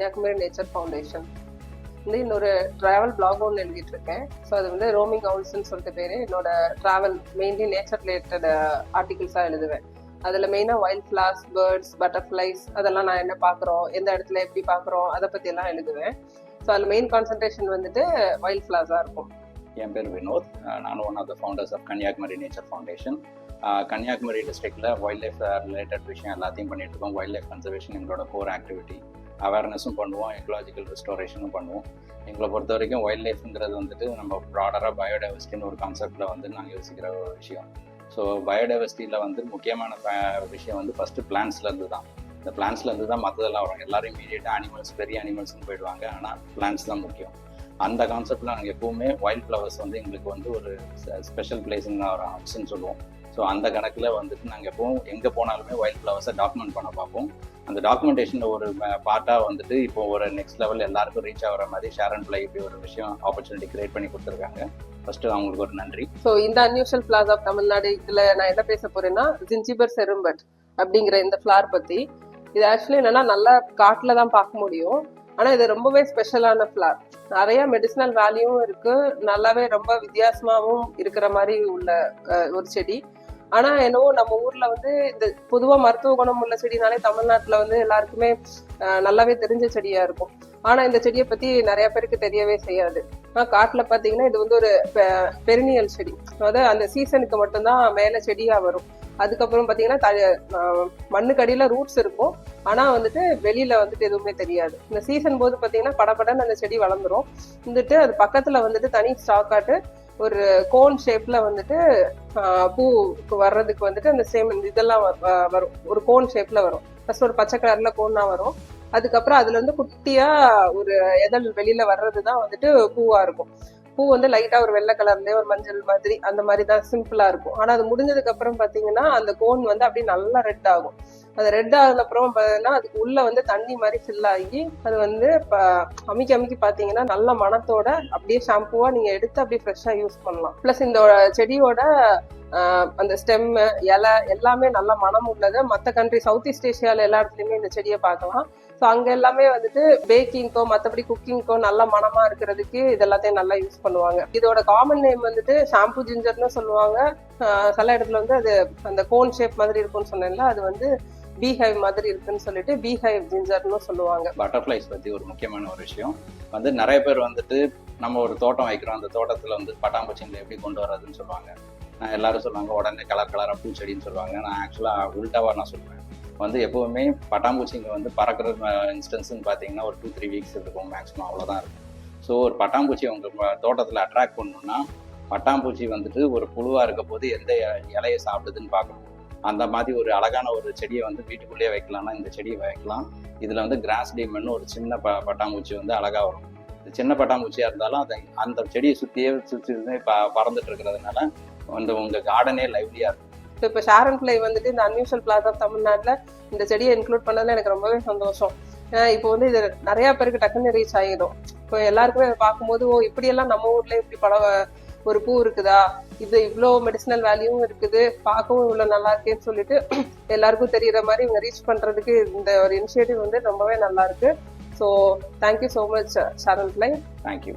Kanyakumari nature foundation. வந்து இன்னொரு travel black ஒன்று எழுதிட்டு இருக்கேன். ஸோ அது வந்து ரோமிங் ஹவுல்ஸ்ன்னு சொல்லிட்டு பேரு. என்னோட டிராவல் மெயின்லி நேச்சர் ரிலேட்டட் ஆர்டிகிள்ஸாக எழுதுவேன். அதில் மெயினாக வைல்ட் ஃப்ளவர்ஸ், பேர்ட்ஸ், பட்டர்ஃப்ளைஸ் அதெல்லாம் நான் என்ன பார்க்குறோம், எந்த இடத்துல எப்படி பார்க்குறோம், அதை பற்றியெல்லாம் எழுதுவேன். ஸோ அதில் மெயின் கான்சன்ட்ரேஷன் வந்துட்டு வைல்ட் ஃப்ளவர்ஸாக இருக்கும். என் பேர் வினோத். நானும் one of the founders of Kanyakumari nature foundation. Kanyakumari டிஸ்ட்ரிக்டில் வைல்ட் லைஃப் ரிலேட்டட் விஷயம் எல்லாத்தையும் பண்ணிட்டு இருக்கோம். வைல்ட் லைஃப் கன்சர்வேஷன் எங்களோட கோர் ஆக்டிவிட்டி. அவேர்னஸும் பண்ணுவோம், எக்கலாஜிக்கல் ரெஸ்டோரேஷனும் பண்ணுவோம். எங்களை பொறுத்த வரைக்கும் வைல்ட் லைஃப்ங்கிறது வந்துட்டு நம்ம ப்ராடராக பயோடைவர்சிட்டின்னு ஒரு கான்செப்டில் வந்து நாங்கள் யோசிக்கிற ஒரு விஷயம். ஸோ பயோடைவர்சிட்டியில் வந்து முக்கியமான விஷயம் வந்து ஃபஸ்ட்டு பிளான்ஸ்லேருந்து தான். இந்த பிளான்ஸ்லேருந்து தான் மற்றதெல்லாம் வரும். எல்லோரும் இமீடியட்டாக அனிமல்ஸ், பெரிய அனிமல்ஸ்னு போயிடுவாங்க. ஆனால் பிளான்ஸ் தான் முக்கியம். அந்த கான்செப்டில் நாங்கள் எப்போவுமே வைல்ட் ஃப்ளவர்ஸ் வந்து எங்களுக்கு வந்து ஒரு ஸ்பெஷல் பிளேஸுன்னு ஒரு ஹப்ஸ்ன்னு சொல்லுவோம். ஸோ அந்த கணக்கில் வந்துட்டு நாங்கள் எப்போவும் எங்கே போனாலுமே வைல்ட் ஃப்ளவர்ஸை டாக்குமெண்ட் பண்ண பார்ப்போம். அந்த டாக்குமெண்டேஷனில் ஒரு பார்ட்டாக வந்துட்டு இப்போ ஒரு நெக்ஸ்ட் லெவல் எல்லாருக்கும் ரீச் ஆகிற மாதிரி ஷேர் அண்ட் ப்ளே இப்படி ஒரு விஷயம் ஆப்பர்ச்சுனிட்டி கிரியேட் பண்ணி கொடுத்துருக்காங்க. ஃபர்ஸ்ட்டு அவங்களுக்கு ஒரு நன்றி. ஸோ இந்த அன்யூஷுவல் ஃப்ளவர்ஸ் ஆஃப் தமிழ்நாடு இதில் நான் என்ன பேச போறேன்னா ஜிஞ்சிபர் செரும்பட் அப்படிங்கிற இந்த ஃப்ளவர் பற்றி. இது ஆக்சுவலி என்னன்னா நல்லா காட்டில் தான் பார்க்க முடியும். ஆனால் இது ரொம்பவே ஸ்பெஷலான ஃப்ளவர். நிறைய மெடிசினல் வேல்யூவும் இருக்கு, நல்லாவே ரொம்ப வித்தியாசமாகவும் இருக்கிற மாதிரி உள்ள ஒரு செடி. ஆனா என்னவோ நம்ம ஊர்ல வந்து இந்த பொதுவா மருத்துவ குணம் உள்ள செடினாலே தமிழ்நாட்டுல வந்து எல்லாருக்குமே நல்லாவே தெரிஞ்ச செடியா இருக்கும். ஆனா இந்த செடியை பத்தி நிறைய பேருக்கு தெரியவே செய்யாது. ஆனா காட்டுல பாத்தீங்கன்னா இது வந்து ஒரு பெரினியல் செடி. அதாவது அந்த சீசனுக்கு மட்டும்தான் மேல செடியா வரும். அதுக்கப்புறம் பாத்தீங்கன்னா மண்ணுக்கு அடியில ரூட்ஸ் இருக்கும். ஆனா வந்துட்டு வெளியில வந்துட்டு எதுவுமே தெரியாது. இந்த சீசன் போது பாத்தீங்கன்னா படபடன்னு அந்த செடி வளர்ந்துரும். வந்துட்டு அது பக்கத்துல வந்துட்டு தனி ஸ்டாக்காட்டு ஒரு கோன் ஷேப்ல வந்துட்டு பூ வர்றதுக்கு வந்துட்டு அந்த சேம் இதெல்லாம் வரும். ஒரு கோன் ஷேப்ல வரும். ஃபர்ஸ்ட் ஒரு பச்சை கலர்ல கோன்னா வரும். அதுக்கப்புறம் அதுல இருந்து குட்டியா ஒரு எதழ் வெளியில வர்றதுதான் வந்துட்டு பூவா இருக்கும். பூ வந்து லைட்டா ஒரு வெள்ளை கலர்லயே ஒரு மஞ்சள் மாதிரி அந்த மாதிரி தான் சிம்பிளா இருக்கும். ஆனா அது முடிஞ்சதுக்கு அப்புறம் பாத்தீங்கன்னா அந்த கோன் வந்து அப்படியே நல்லா ரெட் ஆகும். அது ரெட் ஆகுன அப்புறம் பாத்தீங்கன்னா அதுக்கு உள்ள வந்து தண்ணி மாதிரி ஃபில் ஆகி அது வந்து அமுக்கி அமுக்கி பாத்தீங்கன்னா நல்ல மணத்தோட அப்படியே ஷாம்புவா நீங்க எடுத்து அப்படியே ஃப்ரெஷ்ஷா யூஸ் பண்ணலாம். பிளஸ் இந்த செடியோட அந்த ஸ்டெம், இலை எல்லாமே நல்ல மனம் உள்ளது. மற்ற கண்ட்ரி சவுத் ஈஸ்ட் ஏஷியால எல்லா இடத்துலயுமே இந்த செடியை பார்க்கலாம். ஸோ அங்க எல்லாமே வந்துட்டு பேக்கிங்கோ மற்றபடி குக்கிங்கோ நல்ல மனமா இருக்கிறதுக்கு இது எல்லாத்தையும் நல்லா யூஸ் பண்ணுவாங்க. இதோட காமன் நேம் வந்துட்டு ஷாம்பு ஜிஞ்சர்னு சொல்லுவாங்க. சில இடத்துல வந்து அது அந்த கோன் ஷேப் மாதிரி இருக்கும்னு சொன்னேன்ல, அது வந்து பீஹைவ் மாதிரி இருக்குன்னு சொல்லிட்டு பீஹைவ் ஜிஞ்சர்னு சொல்லுவாங்க. பட்டர்ஃப்ளைஸ் பத்தி ஒரு முக்கியமான ஒரு விஷயம் வந்து நிறைய பேர் வந்துட்டு நம்ம ஒரு தோட்டம் வைக்கிறோம், அந்த தோட்டத்துல வந்து பட்டாம்பூச்சிங்களை எப்படி கொண்டு வர்றதுன்னு சொல்லுவாங்க. நான் எல்லாரும் சொல்லுவாங்க உடனே கலராக பூச்செடின்னு சொல்லுவாங்க. நான் ஆக்சுவலாக உல்டாவாக நான் சொல்லுவேன். வந்து எப்போவுமே பட்டாம்பூச்சிங்க வந்து பறக்கிற இன்ஸ்டன்ஸ்ன்னு பார்த்தீங்கன்னா ஒரு 2-3 வீக்ஸ் இருக்கும் மேக்ஸிமம், அவ்வளோதான் இருக்கும். ஸோ ஒரு பட்டாம்பூச்சி உங்கள் தோட்டத்தில் அட்ராக்ட் பண்ணணும்னா பட்டாம்பூச்சி வந்துட்டு ஒரு புழுவாக இருக்க போது எந்த இலையை சாப்பிடுதுன்னு பார்க்கணும். அந்த மாதிரி ஒரு அழகான ஒரு செடியை வந்து வீட்டுக்குள்ளேயே வைக்கலாம்னா இந்த செடியை வைக்கலாம். இதில் வந்து கிராஸ் டீமன் ஒரு சின்ன பட்டாம்பூச்சி வந்து அழகாக வரும். சின்ன பட்டாம்பூச்சியாக இருந்தாலும் அந்த செடியை சுற்றியே பறந்துட்டு இருக்கிறதுனால வந்து உங்கள் கார்டனே லைவ்லியாக இருக்கும். இப்போ ஷேர் அண்ட் ப்ளே வந்துட்டு இந்த அன்யூஷுவல் ஃப்ளவர்ஸ் ஆஃப் தமிழ்நாட்டில் இந்த செடியை இன்க்ளூட் பண்ணதுல எனக்கு ரொம்பவே சந்தோஷம். இப்போ வந்து இது நிறைய பேருக்கு டக்குன்னு ரீச் ஆகிடும். இப்போ எல்லாருக்குமே அதை பார்க்கும்போது ஓ இப்படியெல்லாம் நம்ம ஊர்ல இப்படி ஒரு பூ இருக்குதா, இது இவ்வளோ மெடிசினல் வேல்யூவும் இருக்குது, பார்க்கவும் இவ்வளோ நல்லா இருக்கேன்னு சொல்லிட்டு எல்லாருக்கும் தெரியுற மாதிரி இவங்க ரீச் பண்றதுக்கு இந்த ஒரு இனிஷியேட்டிவ் வந்து ரொம்பவே நல்லா இருக்கு. So thank you so much share and play. Thank you.